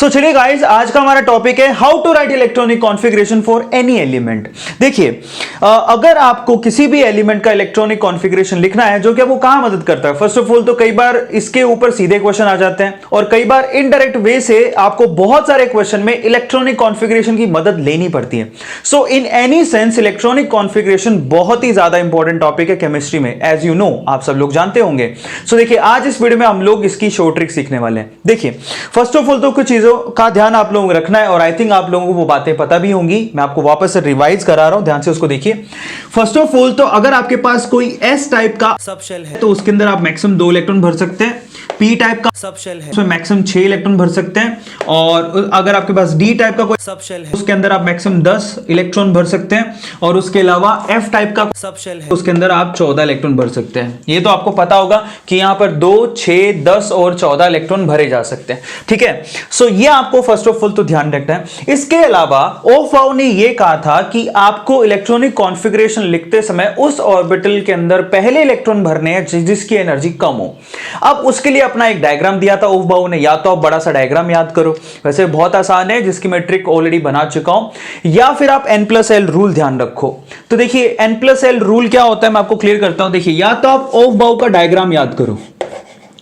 सो चलिए गाइस, आज का हमारा टॉपिक है how to write electronic configuration for any element. देखिए, अगर आपको किसी भी एलिमेंट का इलेक्ट्रॉनिक कॉन्फ़िगरेशन लिखना है, जो कि आपको कहां मदद करता है, फर्स्ट ऑफ ऑल तो कई बार इसके ऊपर सीधे क्वेश्चन आ जाते हैं और कई बार इनडायरेक्ट वे से आपको बहुत सारे क्वेश्चन में इलेक्ट्रॉनिक कॉन्फ़िगरेशन की मदद लेनी पड़ती है। So in any sense electronic configuration बहुत ही ज्यादा इंपॉर्टेंट टॉपिक है केमिस्ट्री में, एज यू नो, आप सब लोग जानते होंगे। सो देखिए, आज इस वीडियो में हम लोग इसकी शॉर्ट ट्रिक सीखने वाले हैं। देखिए, फर्स्ट ऑफ ऑल तो कुछ चीजों का ध्यान आप लोगों को रखना है और आई थिंक आप लोगों को वो बातें पता भी होंगी। मैं आपको वापस से रिवाइज करा रहा हूं, ध्यान से उसको देखिए। फर्स्ट ऑफ ऑल तो अगर आपके पास कोई एस टाइप का सब शेल है तो उसके अंदर आप मैक्सिमम 2 इलेक्ट्रॉन भर सकते हैं। पी टाइप का सब शेल है उसमें मैक्सिमम 6 इलेक्ट्रॉन भर सकते हैं। और अगर आपके पास डी टाइप का कोई सब शेल है उसके अंदर आप मैक्सिमम 10 इलेक्ट्रॉन भर सकते हैं। और उसके अलावा एफ टाइप का सब शेल है उसके अंदर आप 14 इलेक्ट्रॉन भर सकते हैं। ये तो आपको पता होगा कि यहां पर 2, 6, 10 और 14 इलेक्ट्रॉन भरे जा सकते हैं, ठीक है। सो ये आपको फर्स्ट ऑफ ऑल तो ध्यान रखना है। इसके अलावा ओफाउ ने ये कहा था कि आपको इलेक्ट्रॉनिक कॉन्फ़िगरेशन लिखते समय उस ऑर्बिटल के अंदर पहले इलेक्ट्रॉन भरने हैं जिसकी एनर्जी कम हो। अब उसके लिए अपना एक डायग्राम दिया था ओफाउ ने, या तो आप बड़ा सा डायग्राम याद करो, वैसे बहुत आसान है जिसकी मैं ट्रिक ऑलरेडी बना चुका हूं, या फिर आप n+l रूल ध्यान रखो। तो देखिए, n+l रूल क्या होता है मैं आपको क्लियर करता हूं। देखिए, या तो आप ओफाउ का डायग्राम याद करो,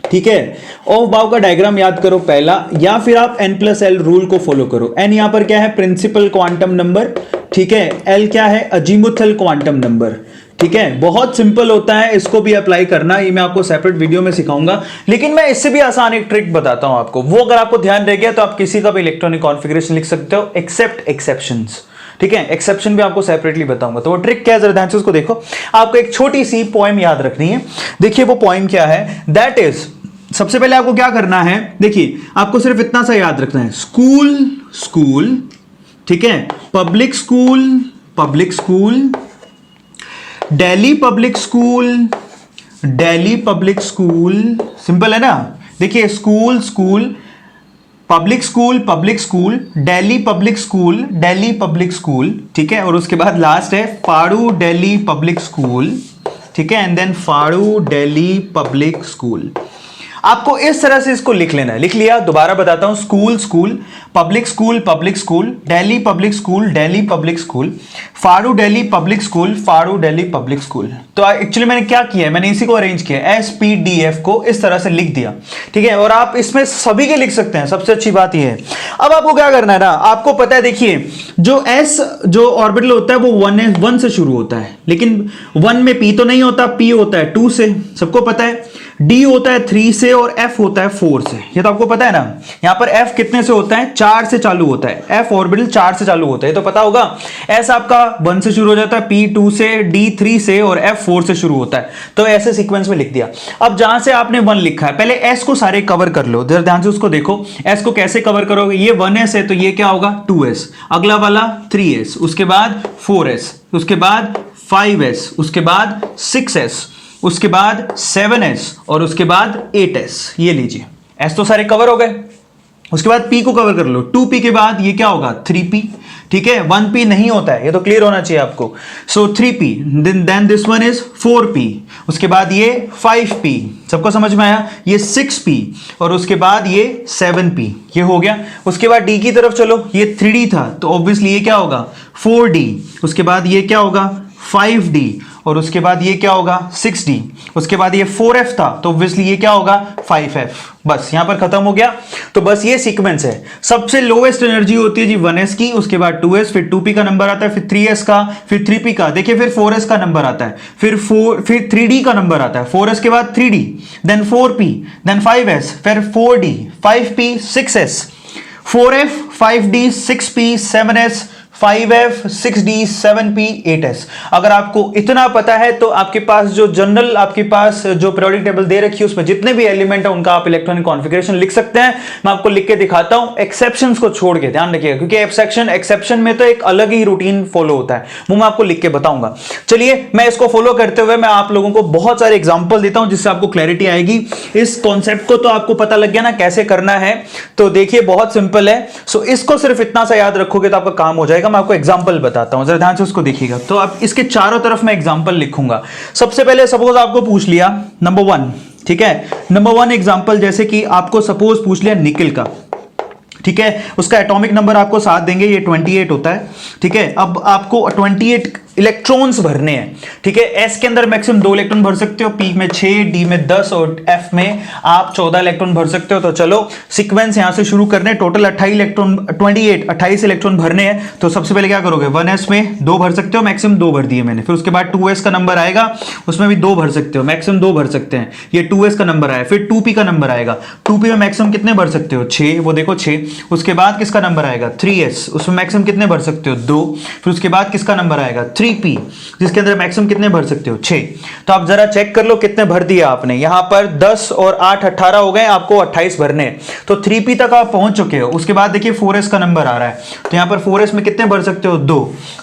ठीक है, ओफाउ का डायग्राम याद करो पहला, या फिर आप n+l रूल को फॉलो करो। n यहां पर क्या है, प्रिंसिपल क्वांटम नंबर, ठीक है। l क्या है, अजीमुथल क्वांटम नंबर, ठीक है। बहुत सिंपल होता है, इसको भी अप्लाई करना, ये मैं आपको सेपरेट वीडियो में सिखाऊंगा। लेकिन मैं इससे भी आसान एक ट्रिक बताता हूं आपको, वो अगर आपको ध्यान रह गया तो आप किसी का भी इलेक्ट्रॉनिक कॉन्फ़िगरेशन लिख सकते हो एक्सेप्ट एक्सेप्शंस, ठीक है। एक्सेप्शन भी आपको सेपरेटली बताऊंगा। तो वो ट्रिक क्या है, जरा ध्यान से उसको देखो। आपको एक छोटी सी पोएम याद रखनी है। देखिए वो पोएम क्या है, दैट इज, सबसे पहले आपको क्या करना है, देखिए आपको सिर्फ इतना सा याद रखना है, स्कूल स्कूल, ठीक है, public school public school, Delhi public school Delhi public school, simple है ना। देखिए, school school, public school public school, Delhi public school Delhi public school, ठीक है। और उसके बाद लास्ट है फाड़ू दिल्ली पब्लिक स्कूल, ठीक है, एंड देन फाड़ू दिल्ली पब्लिक स्कूल। आपको इस तरह से इसको लिख लेना है। लिख लिया, दोबारा बताता हूं, school school, public school public school, Delhi public school Delhi public school, फाड़ू दिल्ली पब्लिक स्कूल फाड़ू दिल्ली पब्लिक स्कूल। तो एक्चुअली मैंने क्या किया है, मैंने इसी को अरेंज किया, SPDF को इस तरह से लिख दिया, ठीक है। और आप इसमें सभी के लिख सकते हैं, सबसे अच्छी बात यह है। अब आपको क्या करना है ना, आपको पता है, देखिए जो S जो ऑर्बिटल होता है वो 1 से शुरू होता है, लेकिन 1 में P तो नहीं होता, P होता है 2 से, सबको पता है। D होता है 3 से और F होता है 4 से, ये तो आपको पता है ना। यहां पर F कितने से होता है, 4 से चालू होता है, F ऑर्बिटल 4 से चालू होता है, ये तो पता होगा। S आपका 1 से शुरू हो जाता है, P 2 से, D 3 से और F 4 से शुरू होता है। तो ऐसे सीक्वेंस में लिख दिया। अब जहां से आपने 1 लिखा है, पहले S को सारे कवर कर लो, जरा ध्यान से उसको देखो। S को कैसे कवर करोगे, ये 1S है तो ये क्या होगा, 2S, अगला वाला 3S, उसके बाद 4S, उसके बाद 5S, उसके बाद 6S, उसके बाद 7S और उसके बाद 8S। ये लीजिए, S तो सारे कवर हो गए। उसके बाद P को कवर कर लो, 2P के बाद ये क्या होगा, 3P, ठीक है। 1P नहीं होता है, ये तो क्लियर होना चाहिए आपको। So 3P, then this one is 4P, उसके बाद ये 5P, सबको समझ में आया, ये 6P और उसके बाद ये 7P, ये हो गया। उसके बाद D की तरफ चलो, ये 3D था तो ऑब्वियसली ये क्या होगा, 4D, उसके बाद ये क्या होगा, 5D और उसके बाद ये क्या होगा, 6D, उसके बाद ये 4F था तो ऑब्वियसली ये क्या होगा, 5F। बस यहां पर खत्म हो गया। तो बस ये सीक्वेंस है। सबसे लोएस्ट एनर्जी होती है जी 1S की, उसके बाद 2S, फिर 2P का नंबर आता है, फिर 3S का, फिर 3P का, देखिए फिर 4S का नंबर आता है, फिर 3D का नंबर आता है, 4S के बाद 3D, then 4P, then 5S, फिर 4D, 5P, 6S, 4F, 5D, 6P, 7S, 5F, 6D, 7P, 8S। अगर आपको इतना पता है तो आपके पास जो जनरल, आपके पास जो पीरियोडिक टेबल दे रखी है उसमें जितने भी एलिमेंट है उनका आप इलेक्ट्रॉनिक कॉन्फ़िगरेशन लिख सकते हैं। मैं आपको लिख के दिखाता हूं, एक्सेप्शंस को छोड़ के, ध्यान रखिएगा, क्योंकि एक्सेप्शन में तो एक अलग ही रूटीन फॉलो होता है, वो मैं आपको लिख के बताऊंगा। चलिए, मैं इसको फॉलो करते हुए मैं आप लोगों को बहुत सारे एग्जाम्पल देता हूं जिससे आपको क्लैरिटी आएगी। इस कॉन्सेप्ट को तो आपको पता लग गया ना कैसे करना है। तो देखिए, बहुत सिंपल है। सो इसको सिर्फ इतना सा याद रखोगे तो आपका काम हो जाएगा। मैं आपको एग्जांपल बताता हूं, जरा ध्यान से उसको देखिएगा। तो अब इसके चारों तरफ मैं एग्जांपल लिखूंगा। सबसे पहले सपोज आपको पूछ लिया नंबर 1, ठीक है, नंबर 1 एग्जांपल, जैसे कि आपको सपोज पूछ लिया निकल का, ठीक है, उसका एटॉमिक नंबर आपको 7 देंगे, ये 28 होता है। ठीक है, अब आपको 28 इलेक्ट्रॉन्स भरने हैं। ठीक है, एस के अंदर मैक्सिमम 2 इलेक्ट्रॉन भर सकते हो, पी में 6, डी में 10 और एफ में आप 14 इलेक्ट्रॉन भर सकते हो। तो चलो सीक्वेंस यहां से शुरू करने, टोटल 28 इलेक्ट्रॉन भरने हैं। तो सबसे पहले क्या करोगे, 1s में 2 भर सकते हो, मैक्सिमम 2 भर दिए मैंने। फिर उसके बाद 2s का नंबर आएगा, उसमें भी 2 भर सकते हो, मैक्सिमम 2 भर सकते हैं, ये 2s का नंबर आया। फिर 2p का नंबर आएगा, 2p में मैक्सिमम कितने भर सकते हो, 6, वो देखो 6। उसके बाद किसका नंबर आएगा, 3s, उसमें मैक्सिमम कितने भर सकते हो, 2। फिर उसके बाद किसका नंबर आएगा, 3p, जिसके अंदर मैक्सिमम कितने भर सकते हो, 6। तो आप जरा चेक कर लो कितने भर दिया आपने। यहां पर 10 और 8 18 हो गए, आपको 28 भरने हैं। तो 3p तक आप पहुंच चुके हो। उसके बाद देखिए 4s का नंबर आ रहा है, तो यहां पर 4s में कितने भर सकते हो, 2,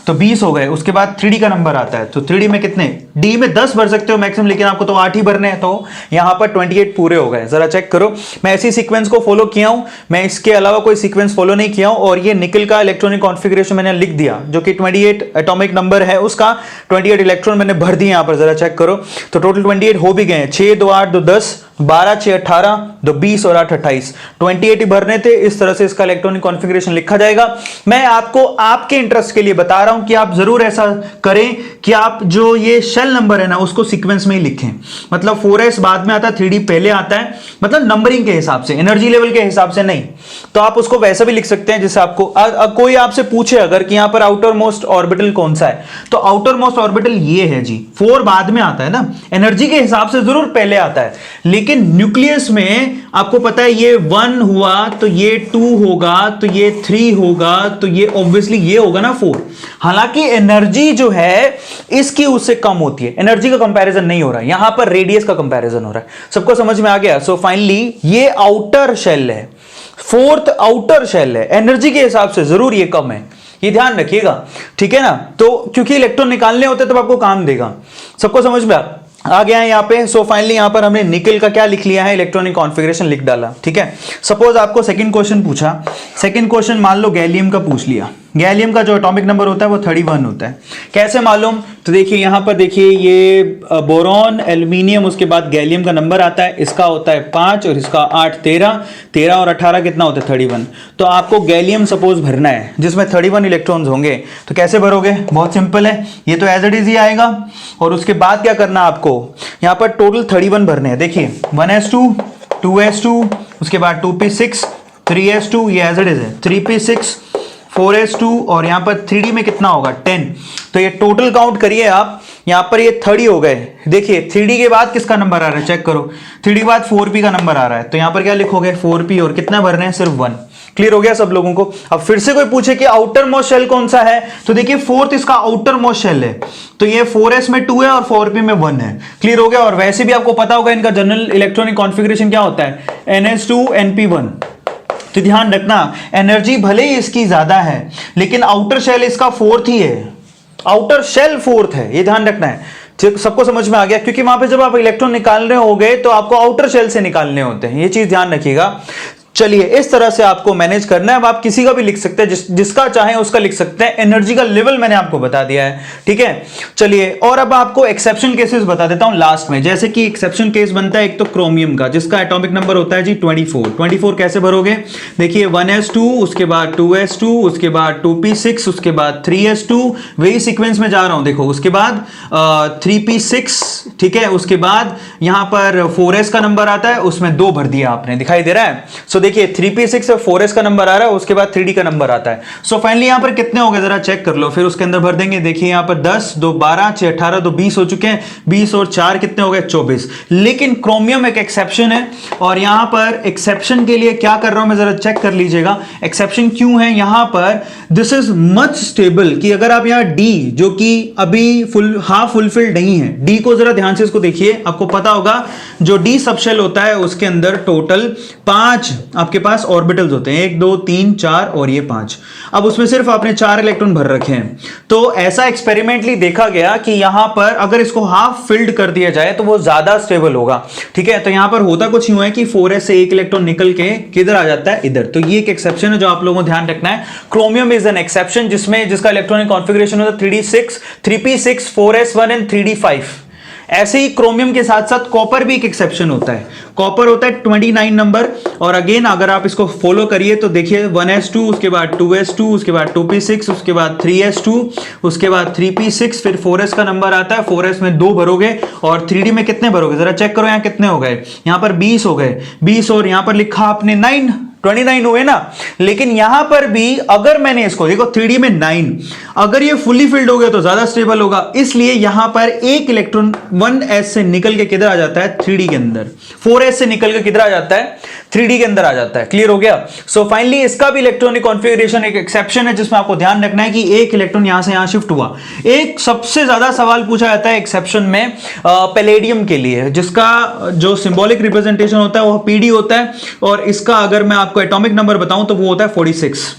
तो 20 हो गए। उसके बाद 3d का नंबर आता है, तो 3d में कितने, d में 10 भर सकते हो मैक्सिमम, लेकिन आपको तो 8 ही भरने हैं। तो यहां पर 28 पूरे हो गए। जरा चेक करो, मैं ऐसी सीक्वेंस को फॉलो किया हूं, मैं इसके अलावा कोई सीक्वेंस फॉलो नहीं किया हूं। और ये निकल का इलेक्ट्रॉनिक कॉन्फ़िगरेशन मैंने लिख दिया, जो कि 28 एटॉमिक नंबर है, उसका 28 इलेक्ट्रॉन मैंने भर दिए। यहां पर जरा चेक करो, तो टोटल 28 हो भी गए। 6 2 8 2 10, 12 6 18, 2 20 और 8 28, 28 ही भरने थे। इस तरह से इसका इलेक्ट्रॉनिक कॉन्फ़िगरेशन लिखा जाएगा। मैं आपको आपके इंटरेस्ट के लिए बता रहा हूं कि आप जरूर ऐसा करें कि आप जो ये शेल नंबर है ना, उसको सीक्वेंस में ही लिखें। मतलब 4s बाद में आता है, 3d पहले आता है, मतलब नंबरिंग के हिसाब से, एनर्जी लेवल के हिसाब से नहीं। तो आप उसको वैसा भी लिख सकते हैं जैसे आपको कोई आपसे पूछे अगर कि यहां पर आउटर मोस्ट ऑर्बिटल कौन सा है, तो आउटर मोस्ट ऑर्बिटल ये है जी। 4 बाद में आता है ना, एनर्जी के हिसाब से जरूर पहले आता है, लेकिन न्यूक्लियस में आपको पता है ये 1 हुआ तो ये 2 होगा, तो ये 3 होगा, तो ये ऑब्वियसली ये होगा ना 4। हालांकि एनर्जी जो है इसकी उससे कम होती है, एनर्जी का कंपैरिजन नहीं हो रहा है, यहां पर रेडियस का कंपैरिजन हो रहा है। सबको समझ में आ गया? सो फाइनली ये आउटर शेल है, 4th आउटर शेल है, एनर्जी के हिसाब से जरूर ये कम है, ये ध्यान रखिएगा। ठीक है ना, तो क्योंकि इलेक्ट्रॉन निकालने होते तब आपको काम देगा। सबको समझ में आ गया है यहाँ पे। सो फाइनली यहाँ पर हमने निकल का क्या लिख लिया है, इलेक्ट्रॉनिक कॉन्फ़िगरेशन लिख डाला। ठीक है, सपोज आपको सेकंड क्वेश्चन पूछा, सेकंड क्वेश्चन मान लो गैलियम का पूछ लिया। गैलियम का जो एटॉमिक नंबर होता है वो 31 होता है। कैसे मालूम, तो देखिए यहाँ पर देखिए ये बोरॉन, एल्यूमिनियम, उसके बाद गैलियम का नंबर आता है, इसका होता है 5 और इसका 8, 13 और 18 कितना होता है, 31। तो आपको गैलियम सपोज भरना है जिसमें 31 इलेक्ट्रॉन्स होंगे, तो कैसे भरोगे, बहुत सिंपल है, ये तो एज इट इज ही आएगा। और उसके बाद क्या करना आपको, यहाँ पर टोटल 31 भरने हैं। देखिए 1s2, 2s2, उसके बाद 2p6, 3s2, ये एज इट इज है, 3p6, 4s2 और यहां पर 3d में कितना होगा, 10। तो ये टोटल काउंट करिए आप, यहां पर ये 30 हो गए। देखिए 3d के बाद किसका नंबर आ रहा है, चेक करो, 3d के बाद 4p का नंबर आ रहा है, तो यहां पर क्या लिखोगे, 4p, और कितना भरने हैं, सिर्फ 1। क्लियर हो गया सब लोगों को? अब फिर से कोई पूछे कि आउटर मोस्ट शेल कौन सा है, तो देखिए 4th इसका आउटर मोस्ट शेल है, तो ये 4s में 2 है और 4p में 1 है। क्लियर हो गया? और वैसे भी आपको पता होगा इनका जनरल इलेक्ट्रॉनिक कॉन्फ़िगरेशन क्या होता है, ns2 np1। तो ध्यान रखना, एनर्जी भले ही इसकी ज्यादा है, लेकिन आउटर शेल इसका 4th ही है, आउटर शेल 4th है, ये ध्यान रखना है। सबको समझ में आ गया? क्योंकि वहां पे जब आप इलेक्ट्रॉन निकालने होंगे तो आपको आउटर शेल से निकालने होते हैं, ये चीज ध्यान रखिएगा। चलिए इस तरह से आपको मैनेज करना है। अब आप किसी का भी लिख सकते हैं, जिसका चाहे उसका लिख सकते हैं। एनर्जी का लेवल मैंने आपको बता दिया है, ठीक है। चलिए और अब आपको एक्सेप्शन केसेस बता देता हूं लास्ट में। जैसे कि एक्सेप्शन केस बनता है एक तो क्रोमियम का, जिसका एटॉमिक नंबर होता है जी 24। कैसे भरोगे, देखिए 1s2, उसके बाद 2s2, उसके बाद 2p6, उसके बाद 3s2, वही सीक्वेंस में जा रहा हूं, देखो उसके बाद 3p6, ठीक है। उसके बाद यहां पर 4s का नंबर आता है, उसमें 2 भर दिया आपने, दिखाई दे रहा है। सो देखिए 3p6 और 4s का नंबर आ रहा है, उसके बाद 3d का नंबर आता है। सो फाइनली यहां पर कितने हो गए जरा चेक कर लो, फिर उसके अंदर भर देंगे। देखिए यहां पर 10, 2 12, 6 18, 2 20 हो चुके हैं। 20 और 4 कितने हो गए, 24। लेकिन क्रोमियम एक एक्सेप्शन है, और यहां पर एक्सेप्शन के लिए क्या कर रहा हूं मैं, जरा चेक कर लीजिएगा एक्सेप्शन क्यों है। यहां पर दिस इज मच स्टेबल, कि अगर आप यहां डी जो कि अभी हाफ फुलफिल्ड नहीं है, डी को जरा ध्यान से इसको देखिए, आपको पता होगा जो डी सबशेल होता है उसके अंदर टोटल 5 आपके पास ऑर्बिटल्स होते हैं, 1 2 3 4 और ये 5। अब उसमें सिर्फ आपने 4 इलेक्ट्रॉन भर रखे हैं। तो ऐसा एक्सपेरिमेंटली देखा गया कि यहां पर अगर इसको हाफ फिल्ड कर दिया जाए तो वो ज्यादा स्टेबल होगा, ठीक है। तो यहां पर होता कुछ यूं है कि 4s से 1 इलेक्ट्रॉन निकल के किधर आ जाता है, इधर। तो ये एक एक्सेप्शन है जो आप लोगों को ध्यान रखना है। क्रोमियम इज एन एक्सेप्शन जिसका इलेक्ट्रॉनिक कॉन्फ़िगरेशन होता है 3p6, 4s1 एंड 3d5। ऐसे ही क्रोमियम के साथ साथ कॉपर भी एक एक्सेप्शन होता है। कॉपर होता है 29 नंबर, और अगेन अगर आप इसको फॉलो करिए तो देखिए 1s2, उसके बाद 2s2, उसके बाद 2p6, उसके बाद 3s2, उसके बाद 3p6, फिर 4s का नंबर आता है। 4s में 2 भरोगे और 3d में कितने भरोगे, जरा चेक करो यहाँ कितने हो गए। यहाँ पर 20 हो गए, 20, और यहाँ पर लिखा आपने 9, 29 हुए ना। लेकिन यहां पर भी अगर मैंने इसको देखो 3d में 9, अगर ये फुली फिल्ड हो गया तो ज्यादा स्टेबल होगा, इसलिए यहां पर एक इलेक्ट्रॉन 1s से निकल के किधर आ जाता है, 3d के अंदर। 4s से निकल के किधर आ जाता है, 3d के अंदर आ जाता है। क्लियर हो गया। सो फाइनली इसका भी इलेक्ट्रॉनिक कॉन्फ़िगरेशन एक एक्सेप्शन है जिसमें आपको ध्यान रखना है कि एक इलेक्ट्रॉन यहां से यहां शिफ्ट हुआ। एक सबसे ज्यादा सवाल पूछा जाता है एक्सेप्शन में पैलेडियम के लिए, जिसका जो सिंबॉलिक रिप्रेजेंटेशन होता है वो pd होता है, और इसका अगर मैं आपको एटॉमिक नंबर बताऊं तो वो होता है 46।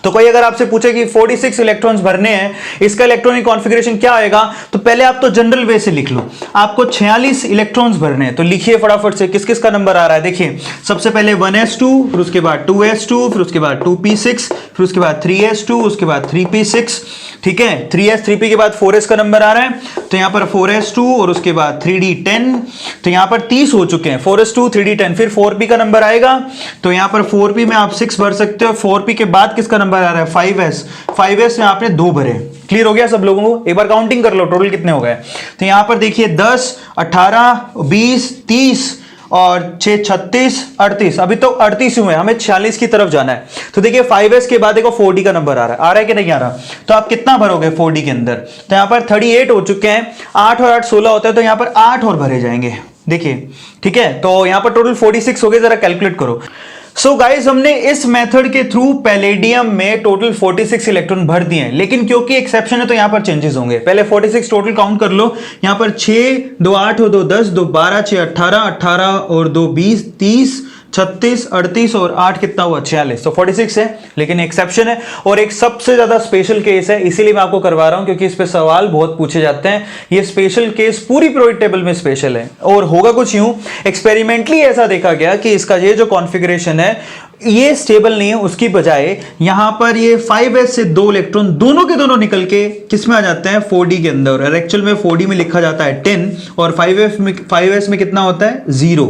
तो कोई अगर आपसे पूछे कि 46 इलेक्ट्रॉन्स भरने हैं, इसका इलेक्ट्रॉनिक कॉन्फ़िगरेशन क्या आएगा, तो पहले आप तो जनरल वे से लिख लो। आपको 46 इलेक्ट्रॉन्स भरने हैं, तो लिखिए फटाफट से किस किस का नंबर आ रहा है। देखिए सबसे पहले 1s2, फिर उसके बाद 2s2, फिर उसके बाद 2p6, फिर उसके बाद 3s2, उसके बाद 3p6, ठीक है। 3s 3p के बाद 4s का नंबर आ रहा है, तो यहां पर 4s2 और उसके बाद 3d 10, तो यहां पर 30 हो चुके हैं। 4s2 3d 10, फिर 4p का नंबर आएगा, तो यहां पर 4p में आप 6 भर सकते हो। 4p के बाद किसका नंबर आ रहा है, 5s। 5s में आपने 2 भरे। क्लियर हो गया सब लोगों को। एक बार काउंटिंग कर लो टोटल कितने हो गए। तो यहां पर देखिए 10, 18, 20, 30 और 6, 36, 38, अभी तो 38 हुए, हमें 46 की तरफ जाना है। तो देखिए 5s के बाद देखो 4d का नंबर आ रहा है कि नहीं आ रहा। तो आप कितना भरोगे 4d के अंदर, तो यहां पर 38 हो चुके हैं, 8 और 8 16 होता है, तो यहां पर 8 और भरे जाएंगे। देखिए ठीक है, तो यहां पर टोटल 46 हो गए, जरा कैलकुलेट करो। सो गाइस हमने इस मेथड के थ्रू पैलेडियम में टोटल 46 इलेक्ट्रॉन भर दिए हैं, लेकिन क्योंकि एक्सेप्शन है तो यहां पर चेंजेस होंगे। पहले 46 टोटल काउंट कर लो। यहां पर 6, 2 8 और 2 10, 2 12, 6 18, 18 और 2 20, 30, 36, 38 और 8 कितना हुआ, 46। तो 46 है, लेकिन एक्सेप्शन है और एक सबसे ज्यादा स्पेशल केस है, इसीलिए मैं आपको करवा रहा हूं क्योंकि इस पे सवाल बहुत पूछे जाते हैं। ये स्पेशल केस पूरी पीरियोडिक टेबल में स्पेशल है और होगा कुछ यूं, एक्सपेरिमेंटली ऐसा देखा गया कि इसका ये जो कॉन्फ़िगरेशन है ये स्टेबल नहीं है, उसकी बजाय यहां पर ये 5s से 2 इलेक्ट्रॉन दोनों के दोनों निकल के किस में आ जाते हैं, 4d के अंदर। और एक्चुअल में 4d में लिखा जाता है 10 और 5s में कितना होता है, 0।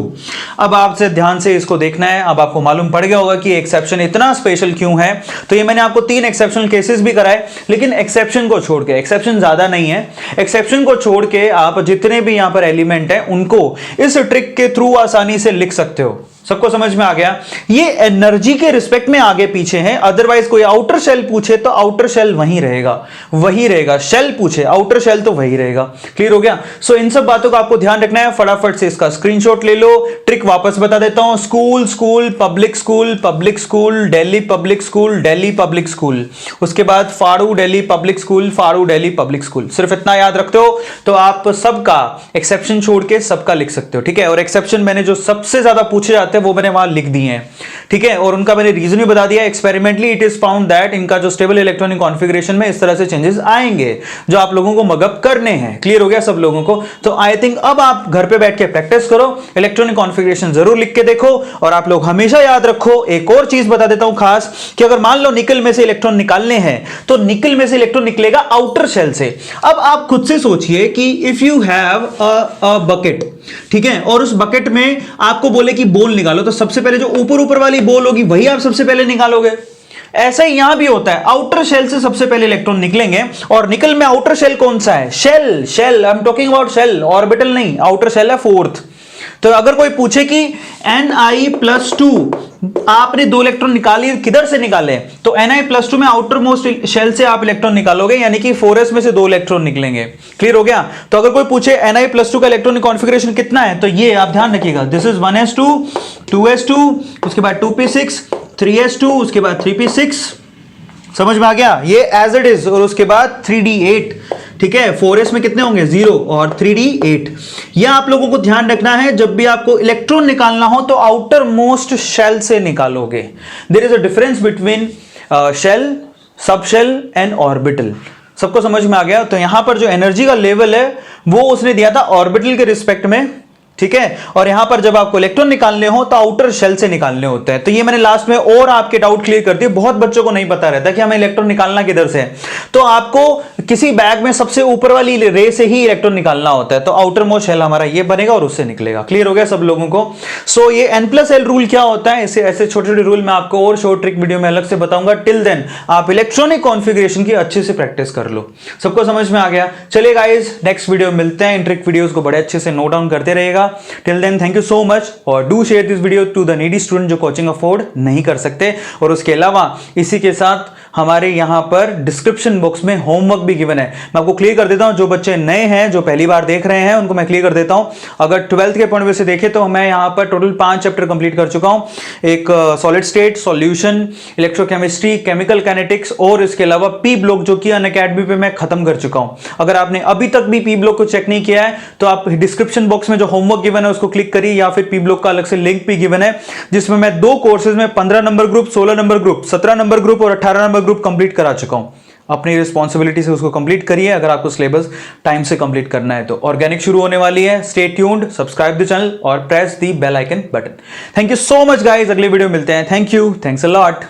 अब आपसे ध्यान से इसको देखना है। अब आपको मालूम पड़ गया होगा कि एक्सेप्शन इतना स्पेशल क्यों है। तो ये मैंने आपको 3 एक्सेप्शनल केसेस भी कराए, लेकिन एक्सेप्शन को छोड़ के, एक्सेप्शन ज्यादा नहीं है, एक्सेप्शन को छोड़ के आप जितने भी यहां पर एलिमेंट है उनको इस ट्रिक के थ्रू आसानी से लिख सकते हो। सबको समझ में आ गया। ये एनर्जी के रिस्पेक्ट में आगे पीछे हैं, अदरवाइज कोई आउटर शेल पूछे तो आउटर शेल वहीं रहेगा, शेल पूछे आउटर शेल तो वही रहेगा। क्लियर हो गया। सो इन सब बातों का आपको ध्यान रखना है। फटाफट से इसका स्क्रीनशॉट ले लो। ट्रिक वापस बता देता हूं, school, public school, Delhi public school, उसके बाद फाड़ू दिल्ली पब्लिक स्कूल, सिर्फ इतना याद रखते हो तो आप सबका एक्सेप्शन छोड़ के सबका लिख सकते हो। ठीक है, और एक्सेप्शन मैंने जो सबसे ज्यादा पूछे जाते हैं वो मैंने वहां लिख दिए हैं। ठीक है, और उनका मैंने रीजन भी बता दिया। Experimentally it is found that इनका जो स्टेबल इलेक्ट्रॉनिक कॉन्फ़िगरेशन में इस तरह से चेंजेस आएंगे जो आप लोगों को मगअप करने हैं। क्लियर हो गया सब लोगों को। तो आई थिंक अब आप घर पे बैठ के प्रैक्टिस करो, इलेक्ट्रॉनिक कॉन्फ़िगरेशन जरूर लिख के देखो। और आप लोग हमेशा याद रखो, एक और चीज बता देता हूं खास, कि अगर मान लो निकल में से इलेक्ट्रॉन निकालने हैं तो निकल में से इलेक्ट्रॉन निकलेगा आउटर शेल से। अब आप खुद से सोचिए कि if you have a bucket, ठीक है, और उस बकेट में आपको बोले कि बॉल निकालो, तो सबसे पहले जो ऊपर वाली बॉल होगी वही आप सबसे पहले निकालोगे। ऐसा ही यहां भी होता है, आउटर शेल से सबसे पहले इलेक्ट्रॉन निकलेंगे। और निकल में आउटर शेल कौन सा है, shell, I am talking about shell, orbital नहीं, आउटर शेल है 4th। तो अगर कोई पूछे कि Ni+2 आपने 2 इलेक्ट्रॉन निकाली, किधर से निकाले, तो Ni+2 में आउटर मोस्ट शेल से आप इलेक्ट्रॉन निकालोगे, यानी कि 4s में से 2 इलेक्ट्रॉन निकलेंगे। क्लियर हो गया। तो अगर कोई पूछे Ni+2 का इलेक्ट्रॉनिक कॉन्फ़िगरेशन कितना है, तो ये आप ध्यान रखिएगा, दिस इज 1s2, 2s2, उसके बाद 2p6, 3s2, उसके बाद 3p6। समझ में आ गया, ये एज इट इज। और उसके बाद 3d8, ठीक है, 4s में कितने होंगे, 0 और 3d8। यह आप लोगों को ध्यान रखना है, जब भी आपको इलेक्ट्रॉन निकालना हो तो आउटर मोस्ट शेल से निकालोगे। There is a difference between shell, sub shell and orbital. सबको समझ में आ गया। तो यहां पर जो एनर्जी का लेवल है वो उसने दिया था ऑर्बिटल के रिस्पेक्ट में ठीक है। और यहां पर जब आपको इलेक्ट्रॉन निकालने हो तो आउटर शेल से निकालने होते हैं। तो ये मैंने लास्ट में और आपके डाउट क्लियर कर दिए। बहुत बच्चों को नहीं पता रहता कि हमें इलेक्ट्रॉन निकालना किधर से है। तो आपको किसी बैग में सबसे ऊपर वाली रे से ही इलेक्ट्रॉन निकालना होता है। तो आउटर मोस्ट शेल हमारा ये बनेगा और उससे निकलेगा। क्लियर हो गया सब लोगों को। सो ये n+l रूल क्या होता है, ऐसे ऐसे छोटे छोटे रूल मैं आपको और शॉर्ट ट्रिक वीडियो में अलग से बताऊंगा। टिल देन आप इलेक्ट्रॉनिक कॉन्फ़िगरेशन की अच्छे से प्रैक्टिस कर लो। सबको समझ में आ गया? चलिए गाइस, नेक्स्ट वीडियो मिलते हैं। इन ट्रिक वीडियोस को बड़े अच्छे से नोट डाउन करते रहेगा। Till then thank you so much, और do share this video to the needy student जो कोचिंग अफोर्ड नहीं कर सकते। और उसके अलावा इसी के साथ हमारे यहां पर डिस्क्रिप्शन बॉक्स में होमवर्क भी गिवन है। मैं आपको क्लियर कर देता हूं, जो बच्चे नए हैं, जो पहली बार देख रहे हैं, उनको मैं क्लियर कर देता हूं। अगर 12th के पॉइंट से देखें तो मैं यहां पर टोटल 5 चैप्टर कंप्लीट कर चुका हूं। एक solid state, solution, electrochemistry, chemical kinetics, और इसके अलावा पी ब्लॉक जो कि अनअकैडमी पे मैं खत्म कर चुका हूं। अगर आपने अभी तक भी पी ब्लॉक को चेक नहीं किया है तो आप डिस्क्रिप्शन बॉक्स में जो होमवर्क गिवन है उसको क्लिक करिए, या फिर पी ब्लॉक का अलग से लिंक भी गिवन है जिसमें मैं 2 कोर्सेज में 15 number group, 16 number group, 17 number group और 18 नंबर ग्रुप कंप्लीट करा चुका हूं। अपनी रिस्पॉन्सिबिलिटी से उसको कंप्लीट करिए अगर आपको सिलेबस टाइम से कंप्लीट करना है तो। ऑर्गेनिक शुरू होने वाली है। Stay tuned, subscribe the channel और press the bell icon button. Thank you so much guys, अगले वीडियो मिलते हैं। Thank you, thanks a lot.